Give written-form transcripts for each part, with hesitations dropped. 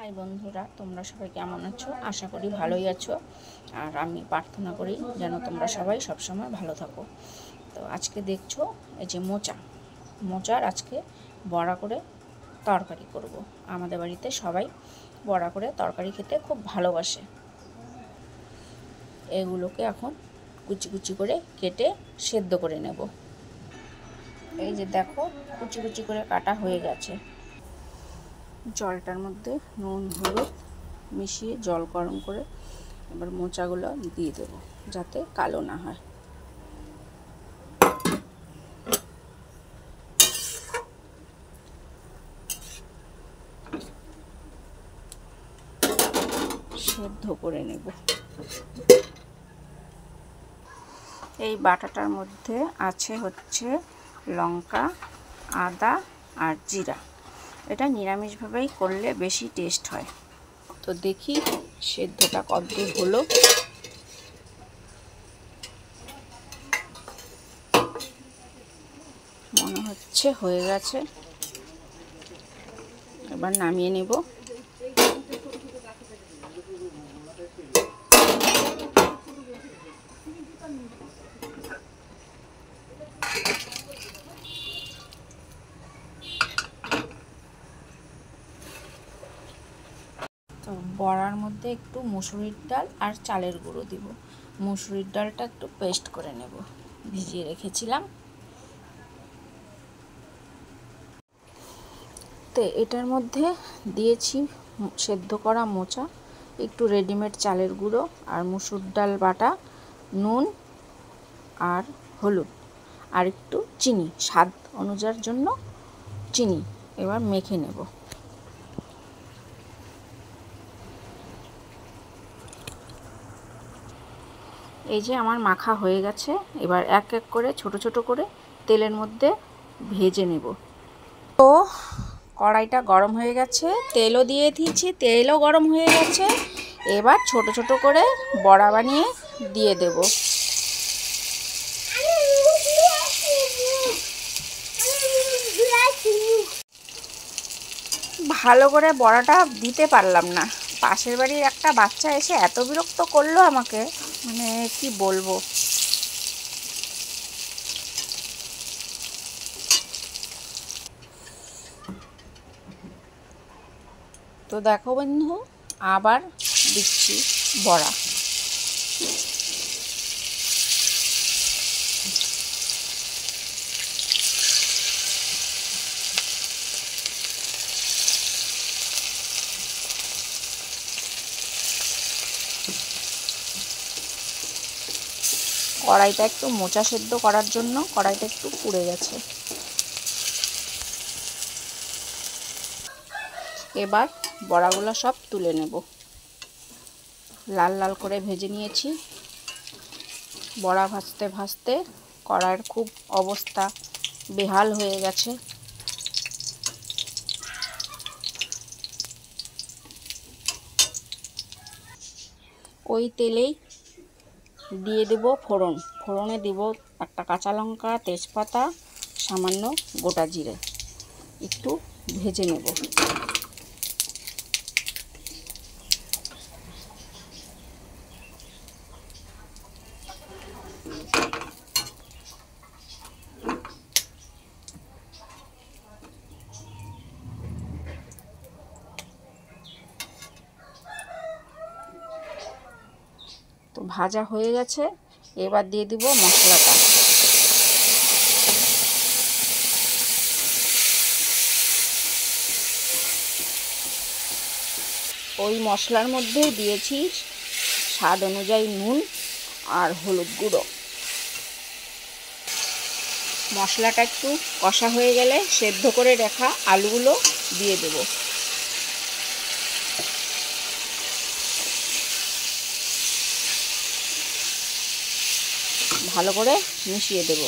High বন্ধুরা, তোমরা সবাই কেমন আছো? আশা করি ভালোই আছো। আর আমি প্রার্থনা করি যেন তোমরা সবাই সবসময় ভালো থাকো। তো আজকে দেখছো এই যে মোচার আজকে বড়া করে তরকারি করব। আমাদের বাড়িতে সবাই বড়া করে তরকারি খেতে খুব ভালোবাসে। এগুলোকে এখন কুচি কুচি করে কেটে সেদ্ধ করে নেব। এই যে দেখো, কুচি কুচি করে কাটা হয়ে গেছে। জলটার মধ্যে নুন হলুদ মিশিয়ে জল গরম করে এবার মোচাগুলো দিয়ে দেবো যাতে কালো না হয়। সেদ্ধ করে নেব। এই বাটাটার মধ্যে আছে হচ্ছে লঙ্কা, আদা আর জিরা। এটা নিরামিষভাবেই করলে বেশি টেস্ট হয়। তো দেখি সেদ্ধটা কতদূর হলো। মনে হচ্ছে হয়ে গেছে। এবার নামিয়ে নেব। তো বড়ার মধ্যে একটু মুসুরির ডাল আর চালের গুঁড়ো দিব। মুসুরির ডালটা একটু পেস্ট করে নেব, ভিজিয়ে রেখেছিলাম। তো এটার মধ্যে দিয়েছি সেদ্ধ করা মোচা, একটু রেডিমেড চালের গুঁড়ো আর মুসুর ডাল বাটা, নুন আর হলুদ আর একটু চিনি, স্বাদ অনুযায়ীর জন্য চিনি। এবার মেখে নেব। এই যে আমার মাখা হয়ে গেছে। এবার এক এক করে ছোট ছোট করে তেলের মধ্যে ভেজে নেব। তো কড়াইটা গরম হয়ে গেছে, তেলও দিয়ে দিয়েছি, তেলও গরম হয়ে গেছে। এবার ছোট ছোট করে বড়া বানিয়ে দিয়ে দেব। ভালো করে বড়াটা দিতে পারলাম না। পাশের বাড়ির একটা বাচ্চা এসে এত বিরক্ত করলো আমাকে, মানে কি বলবো। তো দেখো বন্ধু, আবার দিচ্ছি বড়া। কড়াইটা একটু মোচা সেদ্ধ করার জন্য কড়াইটা একটু পুড়ে গেছে। এবার বড়াগুলো সব তুলে নেব। লাল লাল করে ভেজে নিয়েছি। বড়া ভাজতে ভাজতে কড়াইয়ের খুব অবস্থা বেহাল হয়ে গেছে। ওই তেলেই দিয়ে দেব ফোড়ন। ফোড়নে দেব একটা কাঁচা লঙ্কা, তেজপাতা, সামান্য গোটা জিরে। একটু ভেজে নেব। তো ভাজা হয়ে গেছে। এবার দিয়ে দিব মশলাটা। ওই মশলার মধ্যে দিয়েছি স্বাদ অনুযায়ী নুন আর হলুদ গুঁড়ো। মশলাটা একটু কষা হয়ে গেলে সেদ্ধ করে রাখা আলুগুলো দিয়ে দেব। ভালো করে মিশিয়ে দেব।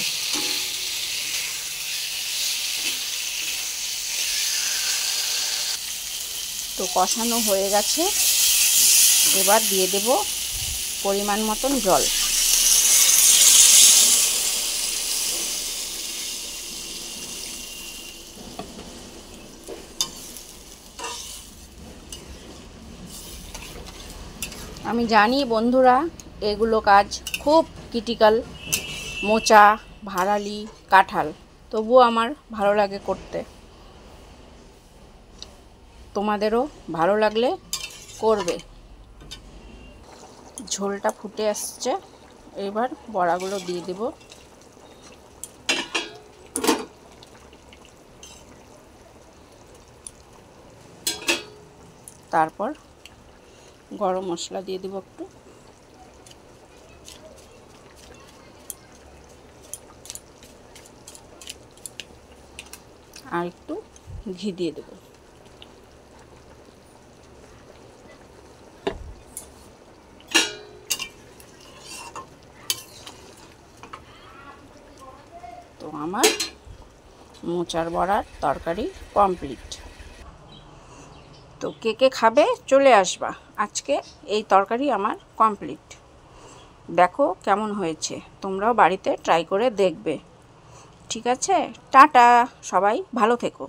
তো কষানো হয়ে গেছে। এবার দিয়ে দেব পরিমাণ মতন জল। আমি জানি বন্ধুরা এগুলো কাজ খুব ক্রিটিক্যাল, মোচা, ভাড়ালি, কাঁঠাল, তবুও আমার ভালো লাগে করতে। তোমাদেরও ভালো লাগলে করবে। ঝোলটা ফুটে আসছে, এবার বড়াগুলো দিয়ে দেব। তারপর গরম মশলা দিয়ে দেব একটু, আর একটু ঘি দিয়ে দেব। তো আমার মোচার বড়ার তরকারি কমপ্লিট। তো কে কে খাবে চলে আসবা, আজকে এই তরকারি আমার কমপ্লিট। দেখো কেমন হয়েছে, তোমরাও বাড়িতে ট্রাই করে দেখবে। ঠিক আছে, টাটা, সবাই ভালো থেকো।